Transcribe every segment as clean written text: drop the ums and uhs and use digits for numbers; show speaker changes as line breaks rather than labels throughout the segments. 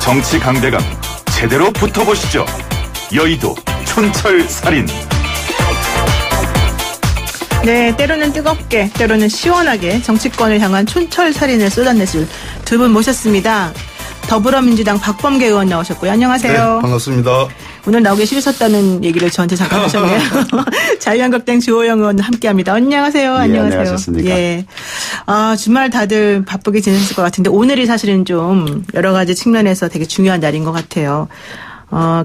정치 강대강 제대로 붙어보시죠. 여의도 촌철살인.
네, 때로는 뜨겁게, 때로는 시원하게 정치권을 향한 촌철살인을 쏟아내줄 두 분 모셨습니다. 더불어민주당 박범계 의원 나오셨고요. 안녕하세요.
네, 반갑습니다.
오늘 나오기 싫으셨다는 얘기를 저한테 잠깐 하셨네요. 자유한국당 주호영 의원 함께합니다. 안녕하세요.
예,
안녕하세요.
안녕하셨습니까?
예. 주말 다들 바쁘게 지내셨을 것 같은데 오늘이 사실은 좀 여러 가지 측면에서 되게 중요한 날인 것 같아요.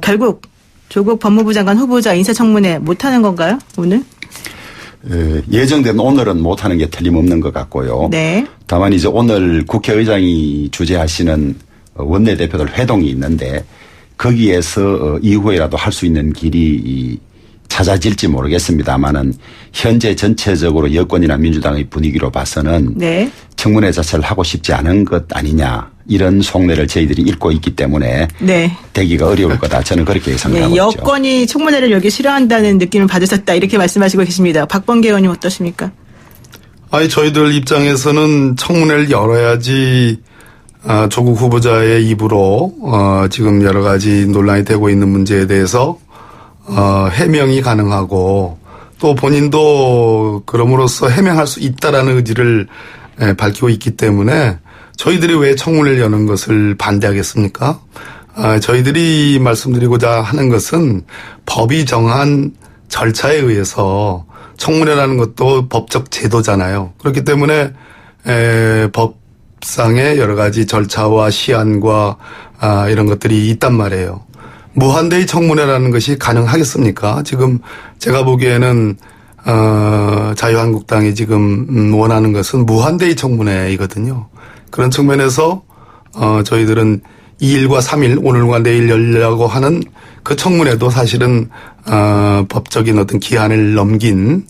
결국 조국 법무부 장관 후보자 인사청문회 못하는 건가요? 오늘?
예정된 오늘은 못하는 게 틀림없는 것 같고요.
네.
다만 이제 오늘 국회의장이 주재하시는 원내대표들 회동이 있는데 거기에서 이후에라도 할 수 있는 길이 찾아질지 모르겠습니다만은 현재 전체적으로 여권이나 민주당의 분위기로 봐서는
네.
청문회 자체를 하고 싶지 않은 것 아니냐 이런 속내를 저희들이 읽고 있기 때문에
네.
되기가 어려울 거다. 저는 그렇게 생각하고 있죠.
여권이 청문회를 열기 싫어한다는 느낌을 받으셨다 이렇게 말씀하시고 계십니다. 박범계 의원님 어떠십니까?
아니 저희들 입장에서는 청문회를 열어야지 조국 후보자의 입으로 지금 여러 가지 논란이 되고 있는 문제에 대해서 해명이 가능하고 또 본인도 그럼으로써 해명할 수 있다라는 의지를 밝히고 있기 때문에 저희들이 왜 청문회를 여는 것을 반대하겠습니까? 저희들이 말씀드리고자 하는 것은 법이 정한 절차에 의해서 청문회라는 것도 법적 제도잖아요. 그렇기 때문에 법상의 여러 가지 절차와 시한과 이런 것들이 있단 말이에요. 무한대의 청문회라는 것이 가능하겠습니까? 지금 제가 보기에는 자유한국당이 지금 원하는 것은 무한대의 청문회이거든요. 그런 측면에서 저희들은 2일과 3일 오늘과 내일 열려고 하는 그 청문회도 사실은 법적인 어떤 기한을 넘긴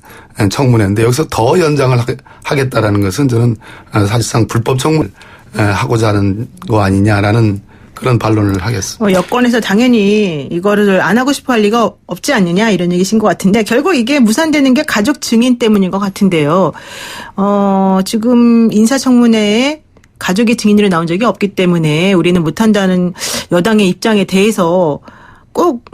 청문회인데 여기서 더 연장을 하겠다라는 것은 저는 사실상 불법 청문회를 하고자 하는 거 아니냐라는 그런 반론을 하겠습니다.
여권에서 당연히 이거를 안 하고 싶어 할 리가 없지 않느냐 이런 얘기신 것 같은데 결국 이게 무산되는 게 가족 증인 때문인 것 같은데요. 지금 인사청문회에 가족이 증인으로 나온 적이 없기 때문에 우리는 못한다는 여당의 입장에 대해서 꼭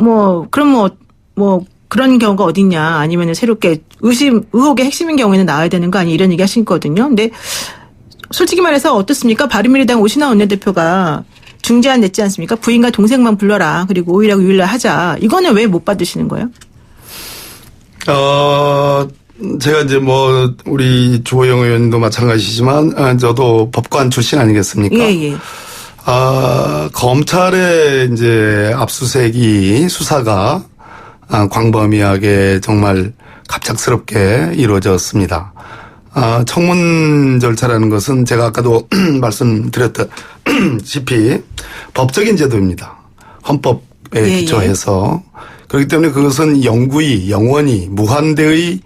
그런 경우가 어딨냐 아니면 새롭게 의혹의 핵심인 경우에는 나와야 되는 거 아니 이런 얘기 하시거든요. 근데 솔직히 말해서 어떻습니까? 바른미래당 오신환 원내대표가 중재안 냈지 않습니까? 부인과 동생만 불러라. 그리고 5일하고 6일날 하자. 이거는 왜 못 받으시는 거예요?
제가 이제 우리 주호영 의원도 마찬가지지만 저도 법관 출신 아니겠습니까?
예.
검찰의 이제 압수수색이 수사가 광범위하게 정말 갑작스럽게 이루어졌습니다. 청문 절차라는 것은 제가 아까도 말씀드렸다시피 법적인 제도입니다. 헌법에 기초해서. 그렇기 때문에 그것은 영원히 무한대의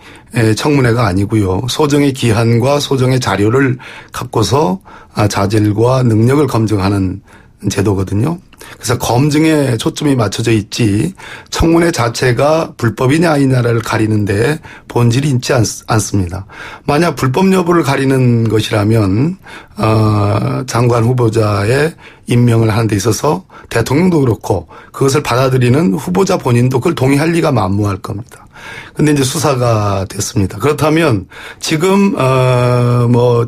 청문회가 아니고요. 소정의 기한과 소정의 자료를 갖고서 자질과 능력을 검증하는 제도거든요. 그래서 검증에 초점이 맞춰져 있지 청문회 자체가 불법이냐 아니냐를 가리는데 본질이 있지 않습니다. 만약 불법 여부를 가리는 것이라면 장관 후보자의 임명을 하는 데 있어서 대통령도 그렇고 그것을 받아들이는 후보자 본인도 그걸 동의할 리가 만무할 겁니다. 근데 이제 수사가 됐습니다. 그렇다면 지금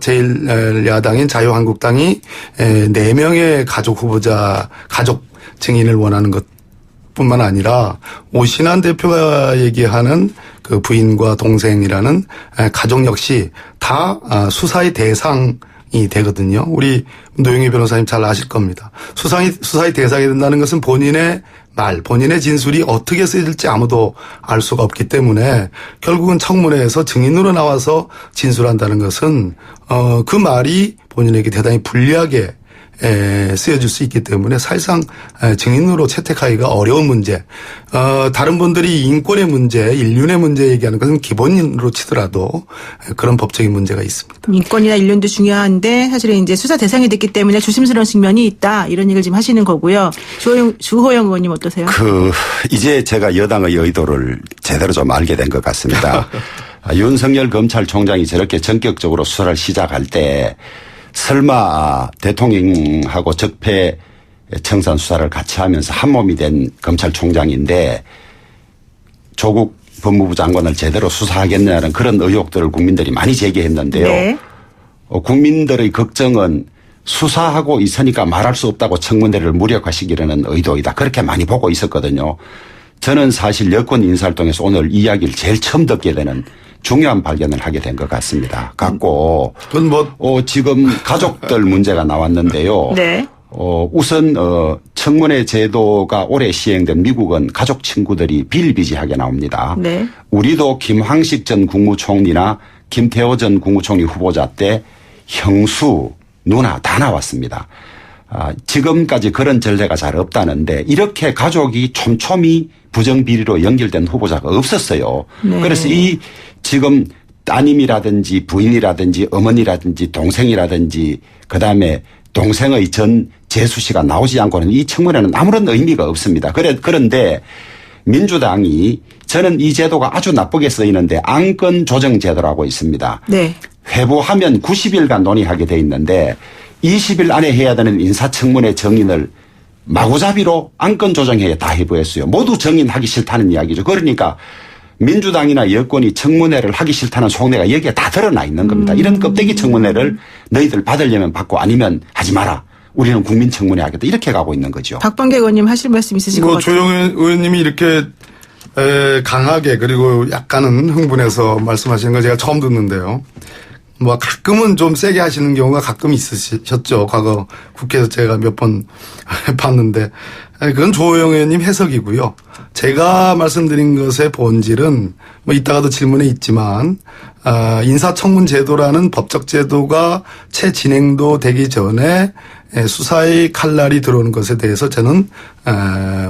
제1야당인 자유한국당이 4명의 가족 후보자 가족 증인을 원하는 것뿐만 아니라 오신환 대표가 얘기하는 그 부인과 동생이라는 가족 역시 다 수사의 대상이 되거든요. 우리 노영희 변호사님 잘 아실 겁니다. 수사의 대상이 된다는 것은 본인의 진술이 어떻게 쓰여질지 아무도 알 수가 없기 때문에 결국은 청문회에서 증인으로 나와서 진술한다는 것은 그 말이 본인에게 대단히 불리하게 쓰여질 수 있기 때문에 사실상 증인으로 채택하기가 어려운 문제. 다른 분들이 인권의 문제, 인륜의 문제 얘기하는 것은 기본으로 치더라도 그런 법적인 문제가 있습니다.
인권이나 인륜도 중요한데 사실은 이제 수사 대상이 됐기 때문에 조심스러운 측면이 있다 이런 얘기를 지금 하시는 거고요. 주호영 의원님 어떠세요?
이제 제가 여당의 의도를 제대로 좀 알게 된 것 같습니다. 윤석열 검찰총장이 저렇게 전격적으로 수사를 시작할 때 설마 대통령하고 적폐 청산 수사를 같이 하면서 한몸이 된 검찰총장인데 조국 법무부 장관을 제대로 수사하겠냐는 그런 의혹들을 국민들이 많이 제기했는데요.
네.
국민들의 걱정은 수사하고 있으니까 말할 수 없다고 청문회를 무력화시키려는 의도이다. 그렇게 많이 보고 있었거든요. 저는 사실 여권 인사활동에서 오늘 이야기를 제일 처음 듣게 되는 중요한 발견을 하게 된 것 같습니다. 갖고
그건
지금 가족들 문제가 나왔는데요.
네.
우선 청문회 제도가 올해 시행된 미국은 가족 친구들이 비일비재하게 나옵니다.
네.
우리도 김황식 전 국무총리나 김태호 전 국무총리 후보자 때 형수, 누나 다 나왔습니다. 지금까지 그런 전례가 잘 없다는데 이렇게 가족이 촘촘히 부정비리로 연결된 후보자가 없었어요.
네.
그래서 이 지금 따님이라든지 부인이라든지 어머니라든지 동생이라든지 그다음에 동생의 전 재수 씨가 나오지 않고는 이 청문회는 아무런 의미가 없습니다. 그런데 민주당이 저는 이 제도가 아주 나쁘게 쓰이는데 안건 조정 제도라고 있습니다.
네.
회부하면 90일간 논의하게 돼 있는데 20일 안에 해야 되는 인사청문회 정인을 마구잡이로 안건 조정회에 다 해부했어요. 모두 정인하기 싫다는 이야기죠. 그러니까 민주당이나 여권이 청문회를 하기 싫다는 속내가 여기에 다 드러나 있는 겁니다. 이런 껍데기 청문회를 너희들 받으려면 받고 아니면 하지 마라. 우리는 국민 청문회 하겠다. 이렇게 가고 있는 거죠.
박범계 의원님 하실 말씀 있으실 것 같아요.
조영현 의원님이 이렇게 강하게 그리고 약간은 흥분해서 말씀하시는 거 제가 처음 듣는데요. 뭐 가끔은 좀 세게 하시는 경우가 가끔 있으셨죠. 과거 국회에서 제가 몇 번 봤는데 그건 조영 의원님 해석이고요. 제가 말씀드린 것의 본질은 뭐 이따가도 질문에 있지만 인사청문 제도라는 법적 제도가 채 진행도 되기 전에 수사의 칼날이 들어오는 것에 대해서 저는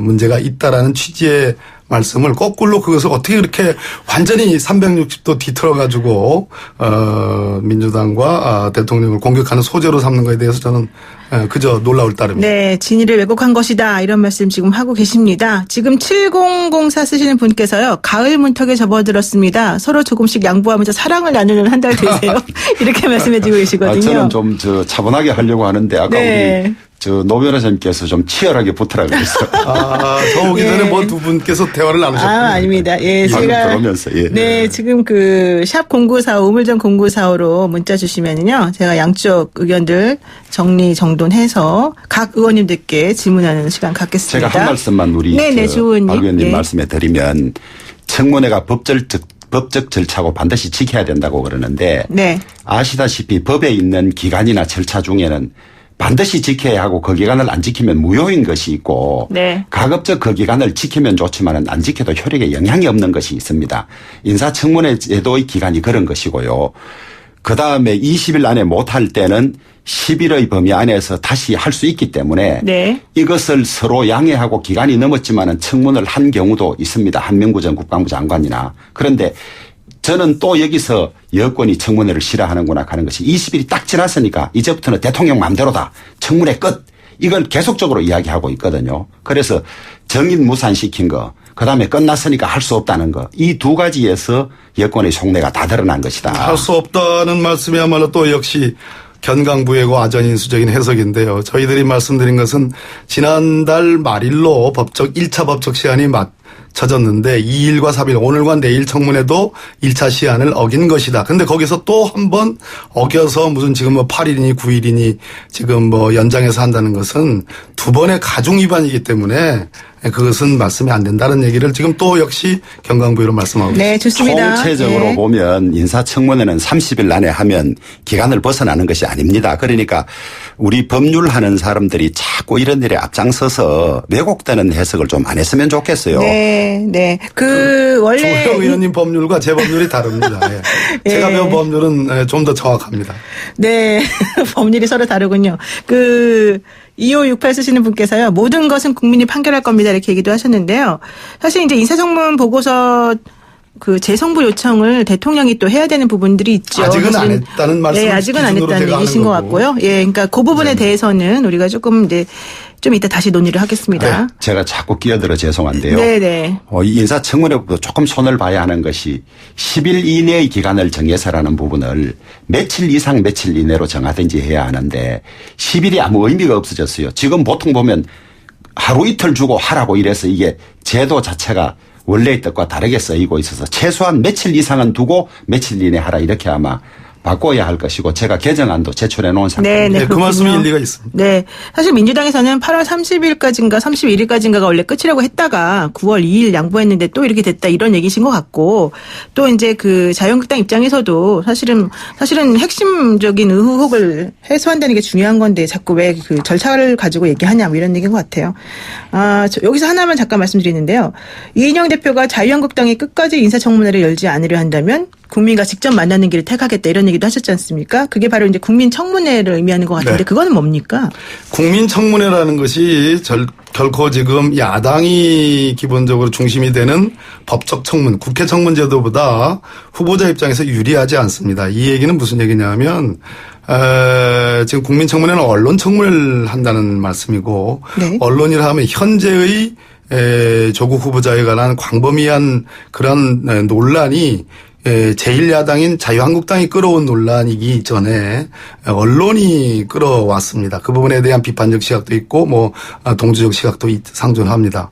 문제가 있다라는 취지의 말씀을 거꾸로 그것을 어떻게 그렇게 완전히 360도 뒤틀어가지고 민주당과 대통령을 공격하는 소재로 삼는 것에 대해서 저는 그저 놀라울 따름입니다.
네, 진위를 왜곡한 것이다 이런 말씀 지금 하고 계십니다. 지금 7004 쓰시는 분께서요. 가을 문턱에 접어들었습니다. 서로 조금씩 양보하면서 사랑을 나누는 한 달 되세요. 이렇게 말씀해주고 계시거든요.
저는 좀 차분하게 하려고 하는데 아까
네.
우리 노 변호사님께서 좀 치열하게 붙으라고 그랬어요.
저 오기 전에 뭐 두 분께서 대화를 나누셨군요.
아닙니다. 예,
방금
제가.
들어오면서, 예.
네, 지금 샵 0945, 우물정 0945로 문자 주시면은요, 제가 양쪽 의견들 정리정돈해서 각 의원님들께 질문하는 시간 갖겠습니다.
제가 한 말씀만 우리
네네, 조 의원님.
박 의원님
예.
말씀에 드리면 청문회가 법적 절차고 반드시 지켜야 된다고 그러는데
네.
아시다시피 법에 있는 기간이나 절차 중에는 반드시 지켜야 하고 그 기간을 안 지키면 무효인 것이 있고
네.
가급적 그 기간을 지키면 좋지만 안 지켜도 효력에 영향이 없는 것이 있습니다. 인사청문회 제도의 기간이 그런 것이고요. 그다음에 20일 안에 못할 때는 10일의 범위 안에서 다시 할 수 있기 때문에
네.
이것을 서로 양해하고 기간이 넘었지만 청문을 한 경우도 있습니다. 한명구 전 국방부 장관이나. 그런데 저는 또 여기서 여권이 청문회를 싫어하는구나 하는 것이 20일이 딱 지났으니까 이제부터는 대통령 마음대로다. 청문회 끝. 이걸 계속적으로 이야기하고 있거든요. 그래서 정인 무산시킨 거, 그다음에 끝났으니까 할 수 없다는 거. 이 두 가지에서 여권의 속내가 다 드러난 것이다.
할 수 없다는 말씀이야말로 또 역시 견강부회고 아전인수적인 해석인데요. 저희들이 말씀드린 것은 지난달 말일로 1차 법적 시한이 맞춰졌는데 2일과 3일 오늘과 내일 청문회도 1차 시한을 어긴 것이다. 근데 거기서 또 한 번 어겨서 무슨 지금 뭐 8일이니 9일이니 지금 뭐 연장해서 한다는 것은 두 번의 가중 위반이기 때문에 그것은 말씀이 안 된다는 얘기를 지금 또 역시 견강부회로 말씀하고 있습니다.
네, 좋습니다.
총체적으로
네.
보면 인사청문회는 30일 안에 하면 기간을 벗어나는 것이 아닙니다. 그러니까 우리 법률하는 사람들이 자꾸 이런 일에 앞장서서 왜곡되는 해석을 좀 안 했으면 좋겠어요.
네, 네. 원래.
조영 의원님 법률과 제 법률이 다릅니다. 예. 제가 배운 법률은 좀 더 정확합니다.
네. 법률이 서로 다르군요. 2568 쓰시는 분께서요. 모든 것은 국민이 판결할 겁니다. 이렇게 얘기도 하셨는데요. 사실 이제 인사청문 보고서 그 재송부 요청을 대통령이 또 해야 되는 부분들이 있죠.
아직은 안 했다는 말씀을
네, 아직은 안
기준으로
했다는
제가
얘기신
하는
것
거고.
같고요. 예, 그러니까 그 부분에 대해서는 우리가 조금 이제 좀 이따 다시 논의를 하겠습니다.
제가 자꾸 끼어들어 죄송한데요.
네네.
이 인사청문회부터 조금 손을 봐야 하는 것이 10일 이내의 기간을 정해서라는 부분을 며칠 이상 며칠 이내로 정하든지 해야 하는데 10일이 아무 의미가 없어졌어요. 지금 보통 보면 하루 이틀 주고 하라고 이래서 이게 제도 자체가 원래의 뜻과 다르게 쓰이고 있어서 최소한 며칠 이상은 두고 며칠 이내 하라 이렇게 아마 바꿔야 할 것이고 제가 개정안도 제출해 놓은 상태입니다.
네,
그
그렇군요.
말씀이 일리가 있습니다.
네. 사실 민주당에서는 8월 30일까지인가 31일까지인가가 원래 끝이라고 했다가 9월 2일 양보했는데 또 이렇게 됐다 이런 얘기신 것 같고 또 이제 그 자유한국당 입장에서도 사실은 핵심적인 의혹을 해소한다는 게 중요한 건데 자꾸 왜 그 절차를 가지고 얘기하냐 뭐 이런 얘기인 것 같아요. 여기서 하나만 잠깐 말씀드리는데요. 이인영 대표가 자유한국당이 끝까지 인사청문회를 열지 않으려 한다면 국민과 직접 만나는 길을 택하겠다 이런 얘기도 하셨지 않습니까? 그게 바로 이제 국민청문회를 의미하는 것 같은데
네.
그거는 뭡니까?
국민청문회라는 것이 결코 지금 야당이 기본적으로 중심이 되는 법적 청문, 국회 청문 제도보다 후보자 입장에서 유리하지 않습니다. 이 얘기는 무슨 얘기냐면 지금 국민청문회는 언론청문회를 한다는 말씀이고
네.
언론이라 하면 현재의 조국 후보자에 관한 광범위한 그런 논란이 제1야당인 자유한국당이 끌어온 논란이기 전에 언론이 끌어왔습니다. 그 부분에 대한 비판적 시각도 있고 동주적 시각도 상존합니다.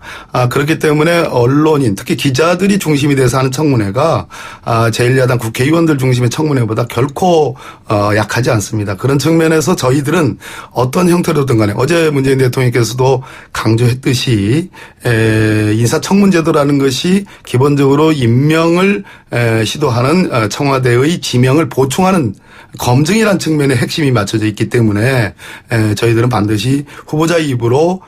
그렇기 때문에 언론인 특히 기자들이 중심이 돼서 하는 청문회가 제1야당 국회의원들 중심의 청문회보다 결코 약하지 않습니다. 그런 측면에서 저희들은 어떤 형태로든 간에 어제 문재인 대통령께서도 강조했듯이 인사청문제도라는 것이 기본적으로 임명을 시도하는 청와대의 지명을 보충하는 검증이라는 측면에 핵심이 맞춰져 있기 때문에 저희들은 반드시 후보자 입으로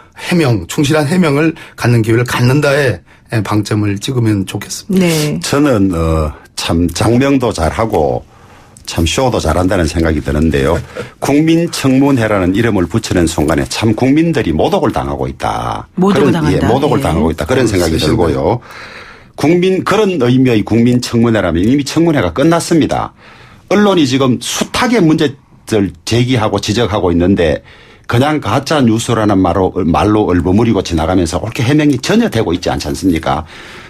충실한 해명을 갖는 기회를 갖는다에 방점을 찍으면 좋겠습니다.
네.
저는 참 장명도 잘하고 참 쇼도 잘한다는 생각이 드는데요. 국민청문회라는 이름을 붙이는 순간에 참 국민들이 모독을 당하고 있다.
모독을 당한다.
모독을
예.
당하고 있다. 그런 생각이 들고요. 그런 의미의 국민청문회라면 이미 청문회가 끝났습니다. 언론이 지금 숱하게 문제를 제기하고 지적하고 있는데 그냥 가짜 뉴스라는 말로 얼버무리고 지나가면서 옳게 해명이 전혀 되고 있지 않지 않습니까?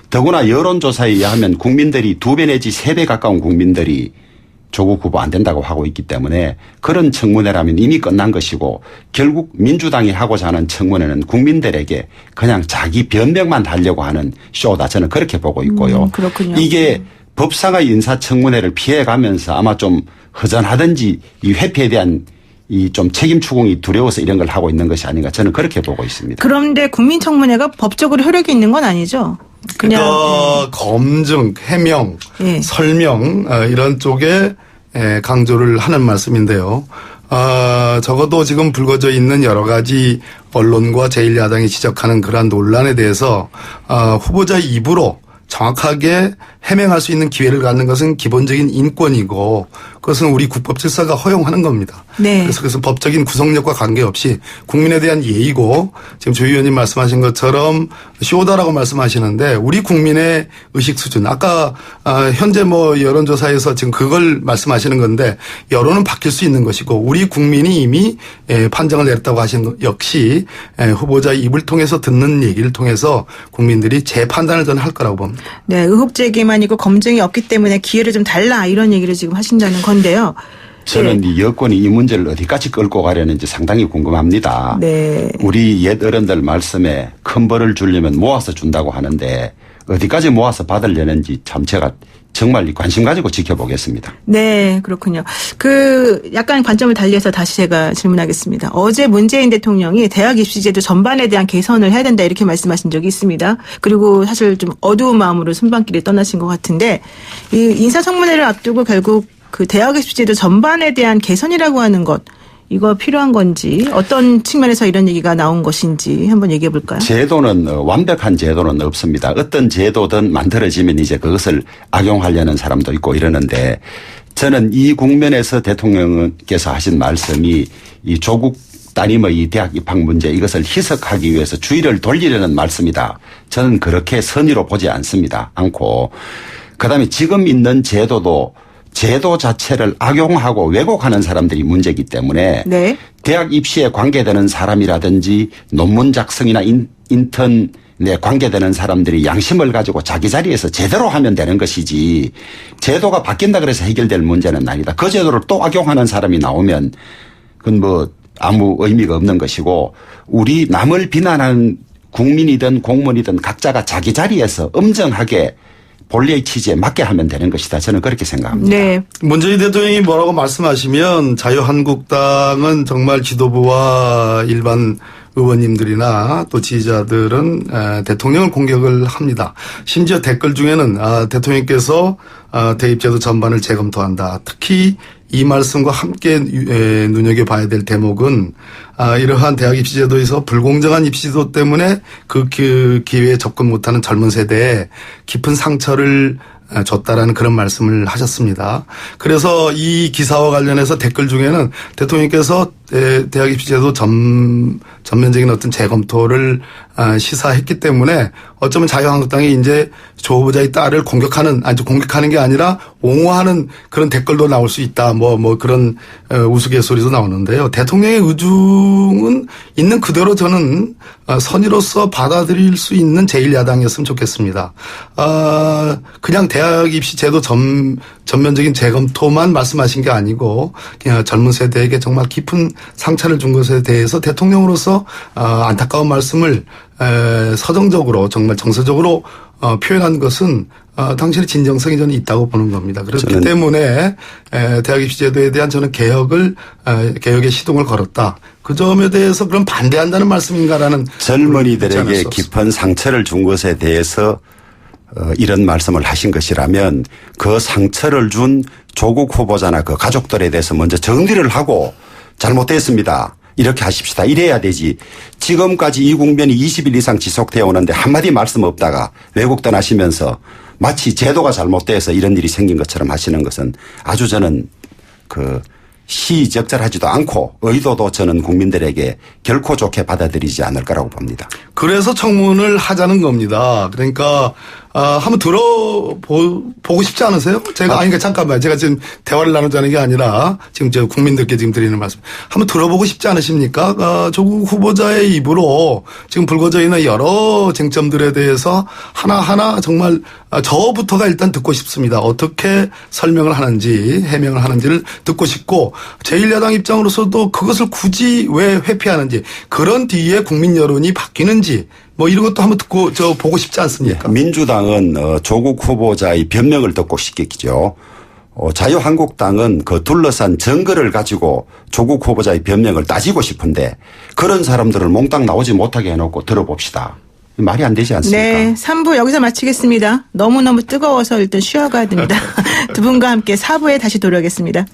더구나 여론조사에 의하면 국민들이 2배 내지 3배 가까운 국민들이 조국 후보 안 된다고 하고 있기 때문에 그런 청문회라면 이미 끝난 것이고 결국 민주당이 하고자 하는 청문회는 국민들에게 그냥 자기 변명만 달려고 하는 쇼다. 저는 그렇게 보고 있고요.
그렇군요.
이게 법상의 인사청문회를 피해가면서 아마 좀 허전하든지 이 회피에 대한 이 좀 책임 추궁이 두려워서 이런 걸 하고 있는 것이 아닌가 저는 그렇게 보고 있습니다.
그런데 국민청문회가 법적으로 효력이 있는 건 아니죠? 그냥
검증, 해명,
예.
설명 이런 쪽에 강조를 하는 말씀인데요. 적어도 지금 불거져 있는 여러 가지 언론과 제1야당이 지적하는 그러한 논란에 대해서 후보자 입으로 정확하게 해명할 수 있는 기회를 갖는 것은 기본적인 인권이고 그것은 우리 국법 질서가 허용하는 겁니다.
네.
그래서 그것은 법적인 구속력과 관계없이 국민에 대한 예의고 지금 조 의원님 말씀하신 것처럼 쇼다라고 말씀하시는데 우리 국민의 의식 수준 아까 현재 여론조사에서 지금 그걸 말씀하시는 건데 여론은 바뀔 수 있는 것이고 우리 국민이 이미 판정을 내렸다고 하신 것 역시 후보자의 입을 통해서 듣는 얘기를 통해서 국민들이 재판단을 저는 할 거라고 봅니다.
네, 의혹 제기만이고 검증이 없기 때문에 기회를 좀 달라 이런 얘기를 지금 하신다는 건데요.
저는
네.
이 여권이 이 문제를 어디까지 끌고 가려는지 상당히 궁금합니다.
네.
우리 옛 어른들 말씀에 큰 벌을 주려면 모아서 준다고 하는데 어디까지 모아서 받으려는지 참 제가 정말 관심 가지고 지켜보겠습니다.
네, 그렇군요. 약간 관점을 달리해서 다시 제가 질문하겠습니다. 어제 문재인 대통령이 대학 입시제도 전반에 대한 개선을 해야 된다 이렇게 말씀하신 적이 있습니다. 그리고 사실 좀 어두운 마음으로 순방길에 떠나신 것 같은데 이 인사청문회를 앞두고 결국 그 대학 입시제도 전반에 대한 개선이라고 하는 것 이거 필요한 건지 어떤 측면에서 이런 얘기가 나온 것인지 한번 얘기해 볼까요?
제도는 완벽한 제도는 없습니다. 어떤 제도든 만들어지면 이제 그것을 악용하려는 사람도 있고 이러는데 저는 이 국면에서 대통령께서 하신 말씀이 이 조국 따님의 이 대학 입학 문제 이것을 희석하기 위해서 주의를 돌리려는 말씀이다. 저는 그렇게 선의로 보지 않고 그다음에 지금 있는 제도도 제도 자체를 악용하고 왜곡하는 사람들이 문제이기 때문에
네.
대학 입시에 관계되는 사람이라든지 논문 작성이나 인턴에 관계되는 사람들이 양심을 가지고 자기 자리에서 제대로 하면 되는 것이지 제도가 바뀐다 그래서 해결될 문제는 아니다. 그 제도를 또 악용하는 사람이 나오면 그건 뭐 아무 의미가 없는 것이고 우리 남을 비난하는 국민이든 공무원이든 각자가 자기 자리에서 엄정하게 본래의 취지에 맞게 하면 되는 것이다. 저는 그렇게 생각합니다.
네.
문재인 대통령이 뭐라고 말씀하시면 자유한국당은 정말 지도부와 일반 의원님들이나 또 지지자들은 대통령을 공격을 합니다. 심지어 댓글 중에는 대통령께서 대입제도 전반을 재검토한다. 특히 이 말씀과 함께 눈여겨봐야 될 대목은 이러한 대학 입시제도에서 불공정한 입시제도 때문에 그 기회에 접근 못하는 젊은 세대에 깊은 상처를 줬다라는 그런 말씀을 하셨습니다. 그래서 이 기사와 관련해서 댓글 중에는 대통령께서 대학 입시제도 전면적인 어떤 재검토를 시사했기 때문에 어쩌면 자유한국당이 이제 조 후보자의 딸을 공격하는 게 아니라 옹호하는 그런 댓글도 나올 수 있다. 뭐 그런 우스갯소리도 나오는데요. 대통령의 의중은 있는 그대로 저는 선의로서 받아들일 수 있는 제1야당이었으면 좋겠습니다. 그냥 대학 입시 제도 전면적인 재검토만 말씀하신 게 아니고 그냥 젊은 세대에게 정말 깊은 상처를 준 것에 대해서 대통령으로서 안타까운 말씀을 서정적으로 정말 정서적으로 표현한 것은 당신의 진정성이 저는 있다고 보는 겁니다. 그렇기 때문에 대학 입시제도에 대한 저는 개혁의 시동을 걸었다. 그 점에 대해서 그럼 반대한다는 말씀인가라는
젊은이들에게 깊은 상처를 준 것에 대해서 이런 말씀을 하신 것이라면 그 상처를 준 조국 후보자나 그 가족들에 대해서 먼저 정리를 하고 잘못됐습니다. 이렇게 하십시다. 이래야 되지. 지금까지 이 국면이 20일 이상 지속되어 오는데 한마디 말씀 없다가 외국 떠나시면서 마치 제도가 잘못돼서 이런 일이 생긴 것처럼 하시는 것은 아주 저는 시적절하지도 않고 의도도 저는 국민들에게 결코 좋게 받아들이지 않을 거라고 봅니다.
그래서 청문을 하자는 겁니다. 그러니까 한번 들어보고 싶지 않으세요? 그러니까 잠깐만요. 제가 지금 대화를 나누자는 게 아니라 지금 저 국민들께 지금 드리는 말씀. 한번 들어보고 싶지 않으십니까? 조국 후보자의 입으로 지금 불거져 있는 여러 쟁점들에 대해서 하나하나 정말 저부터가 일단 듣고 싶습니다. 어떻게 설명을 하는지 해명을 하는지를 듣고 싶고 제1야당 입장으로서도 그것을 굳이 왜 회피하는지 그런 뒤에 국민 여론이 바뀌는지 뭐 이런 것도 한번 듣고 보고 싶지 않습니까?
민주당은 조국 후보자의 변명을 듣고 싶겠죠. 자유한국당은 그 둘러싼 증거를 가지고 조국 후보자의 변명을 따지고 싶은데 그런 사람들을 몽땅 나오지 못하게 해놓고 들어봅시다. 말이 안 되지 않습니까?
네. 3부 여기서 마치겠습니다. 너무너무 뜨거워서 일단 쉬어가야 됩니다. 두 분과 함께 4부에 다시 돌아오겠습니다.